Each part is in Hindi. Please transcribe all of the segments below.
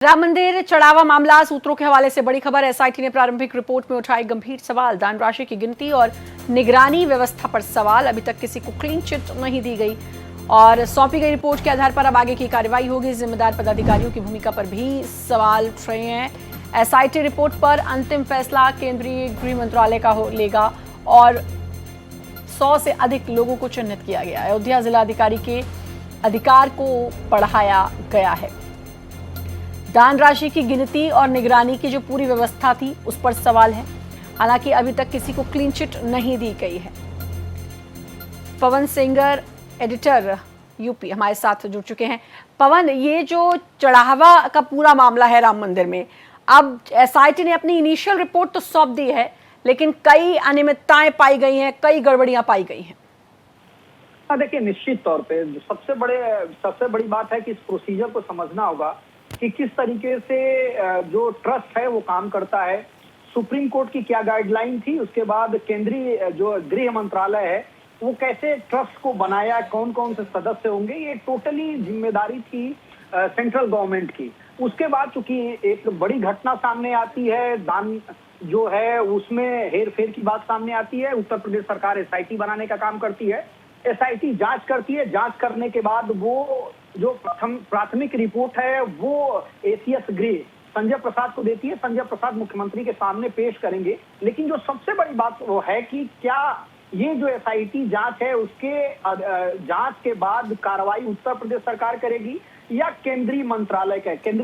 राम मंदिर चढ़ावा मामला सूत्रों के हवाले से बड़ी खबर। एसआईटी ने प्रारंभिक रिपोर्ट में उठाए गंभीर सवाल। दान राशि की गिनती और निगरानी व्यवस्था पर सवाल। अभी तक किसी को क्लीन चिट नहीं दी गई और सौंपी गई रिपोर्ट के आधार पर अब आगे की कार्रवाई होगी। जिम्मेदार पदाधिकारियों की भूमिका पर भी सवाल उठ रहे हैं। एसआईटी रिपोर्ट पर अंतिम फैसला केंद्रीय गृह मंत्रालय का लेगा और 100 से अधिक लोगों को चिन्हित किया गया है। अयोध्या जिलाधिकारी के अधिकार को बढ़ाया गया है। दान राशि की गिनती और निगरानी की जो पूरी व्यवस्था थी उस पर सवाल है। हालांकि अभी तक किसी को क्लीन चिट नहीं दी गई है। पवन सिंगर एडिटर यूपी हमारे साथ जुड़ चुके हैं। पवन, ये जो चढ़ावा का पूरा मामला है राम मंदिर में, अब एसआईटी ने अपनी इनिशियल रिपोर्ट तो सौंप दी है, लेकिन कई अनियमितताएं पाई गई हैं, कई गड़बड़ियां पाई गई हैं। देखिए, निश्चित तौर पे सबसे बड़ी बात है कि इस प्रोसीजर को समझना होगा कि किस तरीके से जो ट्रस्ट है वो काम करता है। सुप्रीम कोर्ट की क्या गाइडलाइन थी, उसके बाद केंद्रीय जो गृह मंत्रालय है वो कैसे ट्रस्ट को बनाया, कौन कौन से सदस्य होंगे, ये टोटली जिम्मेदारी थी सेंट्रल गवर्नमेंट की। उसके बाद चूंकि एक बड़ी घटना सामने आती है, दान जो है उसमें हेर फेर की बात सामने आती है। उत्तर प्रदेश सरकार एसआईटी बनाने का काम करती है। एसआईटी जांच करती है। जांच करने के बाद वो जो प्राथमिक रिपोर्ट है वो एसीएस गृह संजय प्रसाद को देती है। संजय प्रसाद मुख्यमंत्री के सामने पेश करेंगे। लेकिन जो सबसे बड़ी बात वो है कि क्या ये जो एसआईटी जांच है उसके जांच के बाद कार्रवाई उत्तर प्रदेश सरकार करेगी या केंद्रीय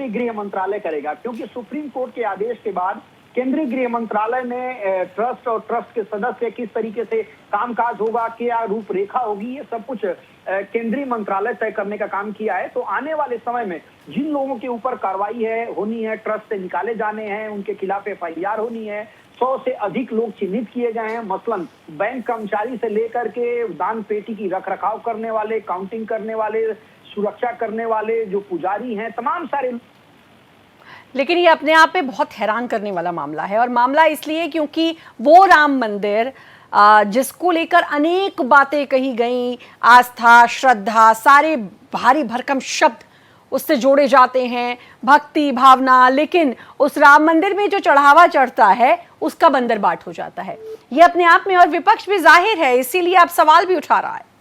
गृह मंत्रालय करेगा। क्योंकि सुप्रीम कोर्ट के आदेश के बाद केंद्रीय गृह मंत्रालय ने ट्रस्ट और ट्रस्ट के सदस्य किस तरीके से कामकाज होगा, क्या रूपरेखा होगी, ये सब कुछ केंद्रीय मंत्रालय तय करने का काम किया है। तो आने वाले समय में जिन लोगों के ऊपर कार्रवाई होनी है, ट्रस्ट से निकाले जाने हैं, उनके खिलाफ एफआईआर होनी है। 100 से अधिक लोग चिन्हित किए गए हैं। मसलन बैंक कर्मचारी से लेकर के दान पेटी की रखरखाव करने वाले, काउंटिंग करने वाले, सुरक्षा करने वाले जो पुजारी हैं, तमाम सारे। लेकिन ये अपने आप में बहुत हैरान करने वाला मामला है, और मामला इसलिए क्योंकि वो राम मंदिर जिसको लेकर अनेक बातें कही गई, आस्था, श्रद्धा, सारे भारी भरकम शब्द उससे जोड़े जाते हैं, भक्ति भावना, लेकिन उस राम मंदिर में जो चढ़ावा चढ़ता है उसका बंदरबाट हो जाता है। ये अपने आप में, और विपक्ष भी जाहिर है इसीलिए अब सवाल भी उठा रहा है।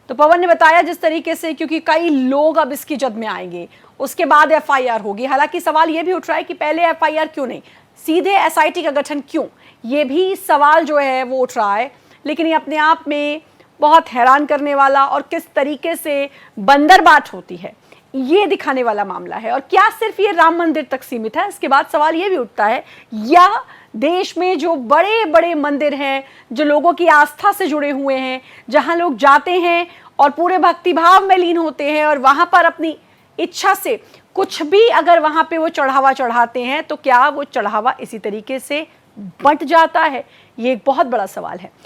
तो पवन ने बताया जिस तरीके से, क्योंकि कई लोग अब इसकी जद में आएंगे, उसके बाद एफआईआर होगी। हालांकि सवाल यह भी उठ रहा है कि पहले एफआईआर क्यों नहीं, सीधे एसआईटी का गठन क्यों, ये भी सवाल जो है वो उठ रहा है। लेकिन ये अपने आप में बहुत हैरान करने वाला और किस तरीके से बंदरबाट होती है ये दिखाने वाला मामला है। और क्या सिर्फ ये राम मंदिर तक सीमित है? इसके बाद सवाल ये भी उठता है, या देश में जो बड़े बड़े मंदिर हैं, जो लोगों की आस्था से जुड़े हुए हैं, जहां लोग जाते हैं और पूरे भक्तिभाव में लीन होते हैं और वहां पर अपनी इच्छा से कुछ भी अगर वहां पे वो चढ़ावा चढ़ाते हैं, तो क्या वो चढ़ावा इसी तरीके से बंट जाता है? ये एक बहुत बड़ा सवाल है।